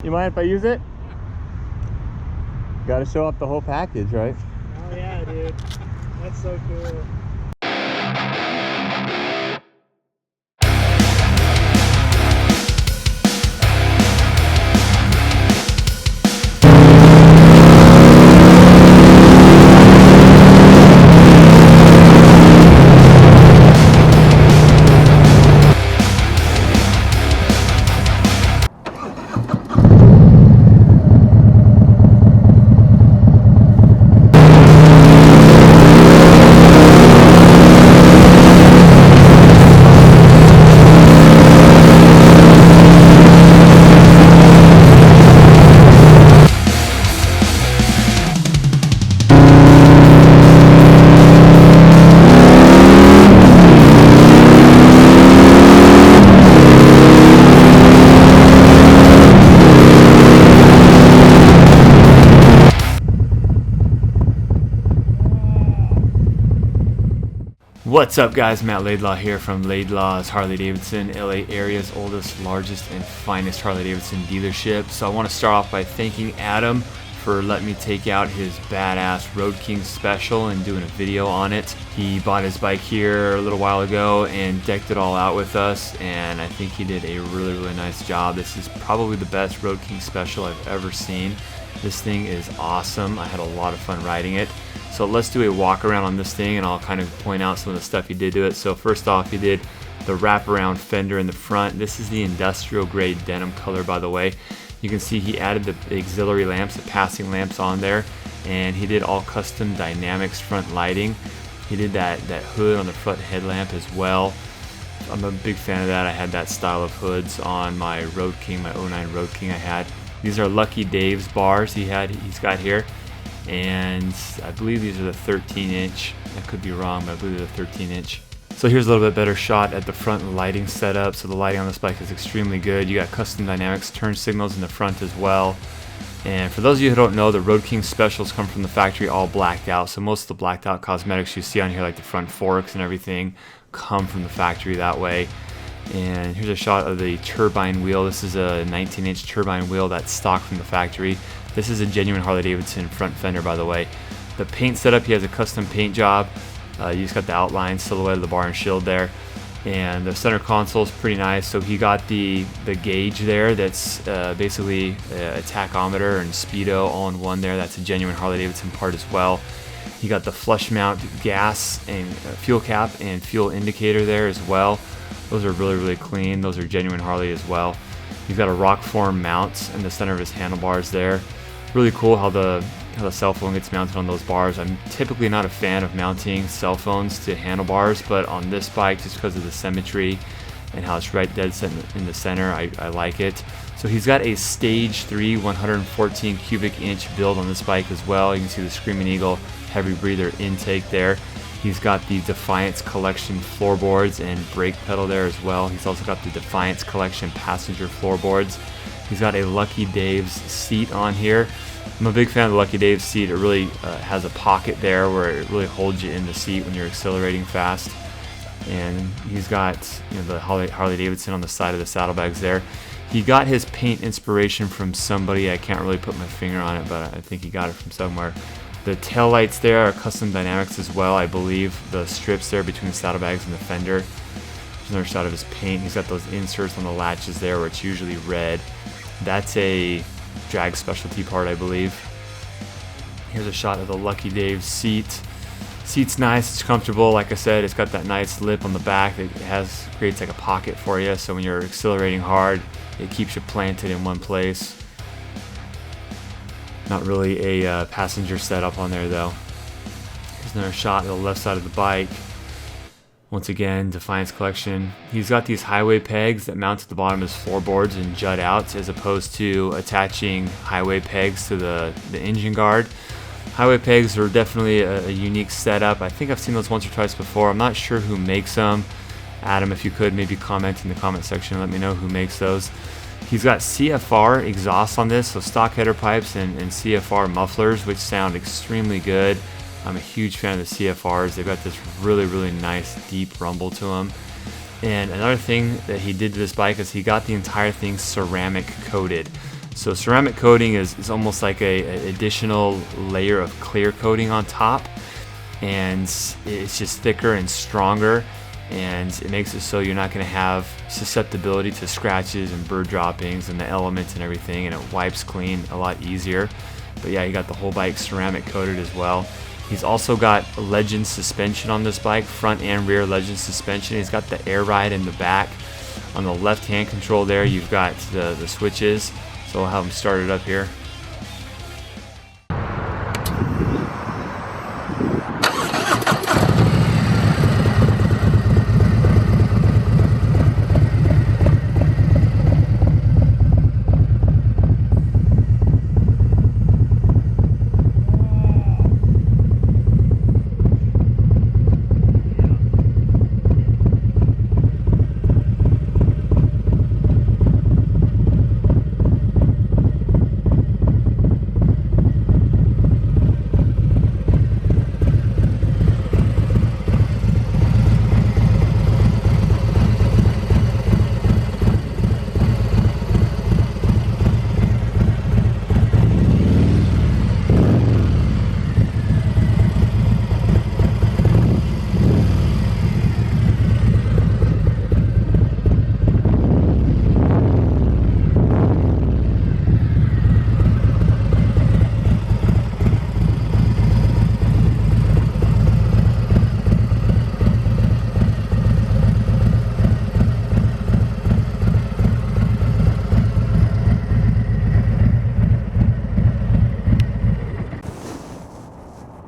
You mind if I use it? Got to show off the whole package, right? Oh yeah, dude. That's so cool. What's up, guys? Matt Laidlaw here from Laidlaw's Harley-Davidson, LA area's oldest, largest, and finest Harley-Davidson dealership. So I want to start off by thanking Adam for letting me take out his badass Road King special and doing a video on it. He bought his bike here a little while ago and decked it all out with us, and I think he did a really nice job. This is probably the best Road King special I've ever seen. This thing is awesome. I had a lot of fun riding it. So let's do a walk around on this thing and I'll kind of point out some of the stuff he did to it. So first off, he did the wraparound fender in the front. This is the industrial grade denim color, by the way. You can see he added the auxiliary lamps, the passing lamps on there, and he did all custom dynamics front lighting. He did that hood on the front headlamp as well. I'm a big fan of that. I had that style of hoods on my Road King, my 09 Road King I had. These are Lucky Dave's bars he's got here. And I believe these are the 13-inch. I could be wrong, but I believe they're the 13-inch. So here's a little bit better shot at the front lighting setup. So the lighting on this bike is extremely good. You got custom dynamics turn signals in the front as well. And for those of you who don't know, the Road King specials come from the factory all blacked out. So most of the blacked out cosmetics you see on here, like the front forks and everything, come from the factory that way. And here's a shot of the turbine wheel. This is a 19-inch turbine wheel that's stock from the factory. This is a genuine Harley-Davidson front fender, by the way. The paint setup, he has a custom paint job. You just got the outline silhouette of the bar and shield there. And the center console is pretty nice. So he got the gauge there that's basically a tachometer and speedo all in one there. That's a genuine Harley-Davidson part as well. He got the flush mount gas and fuel cap and fuel indicator there as well. Those are really clean. Those are genuine Harley as well. He's got a rock form mount in the center of his handlebars there. Really cool how the cell phone gets mounted on those bars. I'm typically not a fan of mounting cell phones to handlebars, but on this bike, just because of the symmetry and how it's right dead in the center, I like it. So he's got a Stage 3 114 cubic inch build on this bike as well. You can see the Screamin Eagle heavy breather intake there. He's got the Defiance Collection floorboards and brake pedal there as well. He's also got the Defiance Collection passenger floorboards. He's got a Lucky Dave's seat on here. I'm a big fan of the Lucky Dave's seat. It really has a pocket there where it really holds you in the seat when you're accelerating fast. And he's got the Harley-Davidson on the side of the saddlebags there. He got his paint inspiration from somebody. I can't really put my finger on it, but I think he got it from somewhere. The tail lights there are custom dynamics as well, I believe. The strips there between the saddlebags and the fender. There's another shot of his paint. He's got those inserts on the latches there where it's usually red. That's a drag specialty part, I believe. Here's a shot of the Lucky Dave's seat. Seat's nice, it's comfortable. Like I said, it's got that nice lip on the back that creates like a pocket for you. So when you're accelerating hard, it keeps you planted in one place. Not really a passenger setup on there though. Here's another shot of the left side of the bike. Once again, Defiance Collection. He's got these highway pegs that mount to the bottom of his floorboards and jut out, as opposed to attaching highway pegs to the engine guard. Highway pegs are definitely a unique setup. I think I've seen those once or twice before. I'm not sure who makes them. Adam, if you could maybe comment in the comment section and let me know who makes those. He's got CFR exhaust on this, so stock header pipes and CFR mufflers, which sound extremely good. I'm a huge fan of the CFRs. They've got this really nice deep rumble to them. And another thing that he did to this bike is he got the entire thing ceramic coated. So ceramic coating is almost like a additional layer of clear coating on top, and it's just thicker and stronger, and it makes it so you're not going to have susceptibility to scratches and bird droppings and the elements and everything, and it wipes clean a lot easier. But yeah, you got the whole bike ceramic coated as well. He's also got Legend suspension on this bike, front and rear Legend suspension. He's got the air ride in the back. On the left hand control there, you've got the switches. So I'll have him start it up here.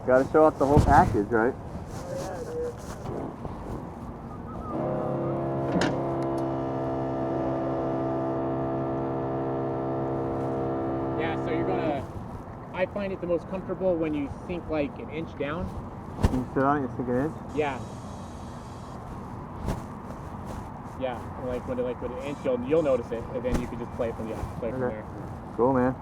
Got to show off the whole package, right? Yeah, so you're gonna, I find it the most comfortable when you sink like an inch down. You sit on it, you sink an inch? Yeah. Yeah, like with an inch, you'll notice it, and then you can just play from from there. Cool, man.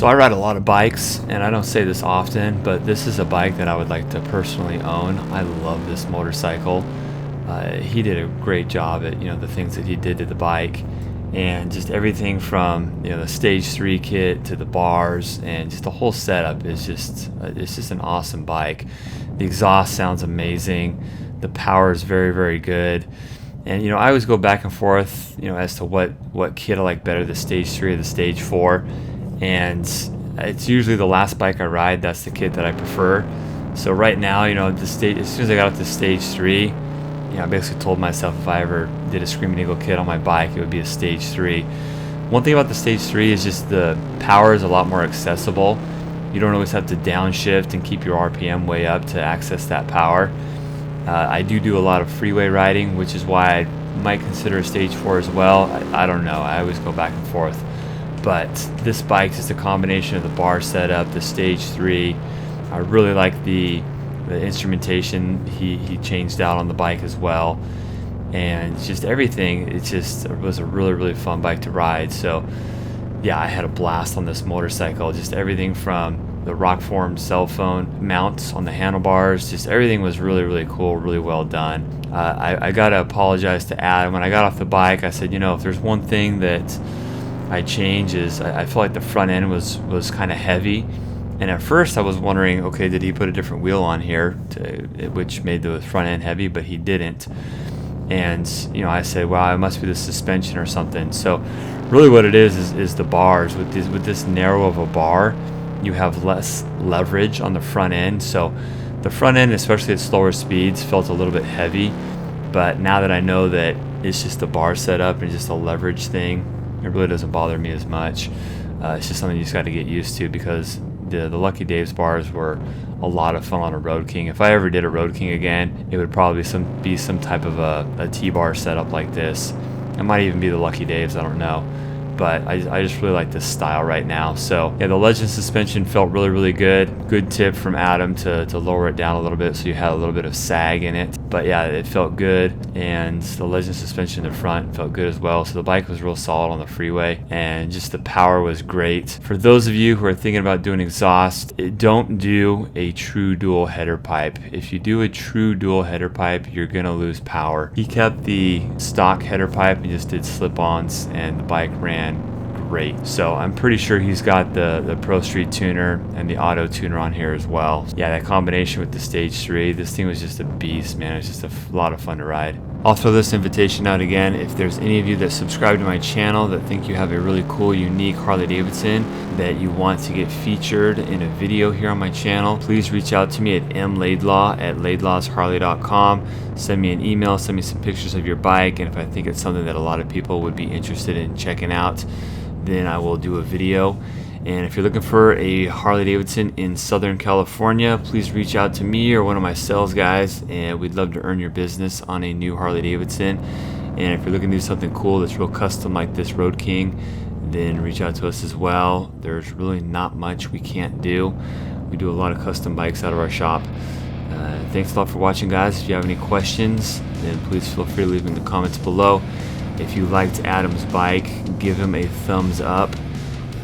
I ride a lot of bikes, and I don't say this often, but this is a bike that I would like to personally own. I love this motorcycle. He did a great job at, you know, the things that he did to the bike, and just everything from, you know, the Stage 3 kit to the bars, and just the whole setup is just it's just an awesome bike. The exhaust sounds amazing. The power is very, very good. And, you know, I always go back and forth, you know, as to what kit I like better, the Stage 3 or the Stage 4. And it's usually the last bike I ride, that's the kit that I prefer. So right now, you know, as soon as I got up to Stage 3, you know, I basically told myself if I ever did a Screamin Eagle kit on my bike, it would be a Stage 3. One thing about the Stage 3 is just the power is a lot more accessible. You don't always have to downshift and keep your RPM way up to access that power. I do a lot of freeway riding, which is why I might consider a Stage 4 as well. I don't know. I always go back and forth. But this bike is a combination of the bar setup, the Stage 3. I really like the instrumentation he changed out on the bike as well. And just everything, it was a really, really fun bike to ride. So yeah, I had a blast on this motorcycle. Just everything from the rock formed cell phone mounts on the handlebars, just everything was really, really cool, really well done. I gotta apologize to Adam. When I got off the bike, I said, you know, if there's one thing that I change is I feel like the front end was kind of heavy. And at first I was wondering, okay, did he put a different wheel on here which made the front end heavy, but he didn't. And, you know, I said, wow, it must be the suspension or something. So really what it is the bars. With this narrow of a bar, you have less leverage on the front end. So the front end, especially at slower speeds, felt a little bit heavy. But now that I know that it's just the bar setup and just a leverage thing, it really doesn't bother me as much. It's just something you just got to get used to, because the Lucky Dave's bars were a lot of fun on a Road King. If I ever did a Road King again, it would probably be some type of a T-bar setup like this. It might even be the Lucky Dave's, I don't know. But I just really like this style right now. So yeah, the Legend suspension felt really, really good. Good tip from Adam to lower it down a little bit so you had a little bit of sag in it. But yeah, it felt good. And the Legend suspension in the front felt good as well. So the bike was real solid on the freeway, and just the power was great. For those of you who are thinking about doing exhaust, don't do a true dual header pipe. If you do a true dual header pipe, you're gonna lose power. He kept the stock header pipe and just did slip-ons, and the bike ran great. So I'm pretty sure he's got the Pro Street tuner and the auto tuner on here as well. Yeah, that combination with the Stage 3, this thing was just a beast, man. It's just a lot of fun to ride. I'll throw this invitation out again. If there's any of you that subscribe to my channel that think you have a really cool, unique Harley-Davidson that you want to get featured in a video here on my channel, please reach out to me at mlaidlaw@laidlawsharley.com. Send me an email, send me some pictures of your bike, and if I think it's something that a lot of people would be interested in checking out, then I will do a video. And if you're looking for a Harley-Davidson in Southern California, please reach out to me or one of my sales guys, and we'd love to earn your business on a new Harley-Davidson. And if you're looking to do something cool that's real custom like this Road King, then reach out to us as well. There's really not much we can't do. We do a lot of custom bikes out of our shop. Thanks a lot for watching, guys. If you have any questions, then please feel free to leave them in the comments below. If you liked Adam's bike, give him a thumbs up.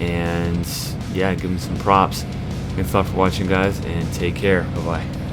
And yeah, give him some props. Thanks a lot for watching, guys, and take care. Bye-bye.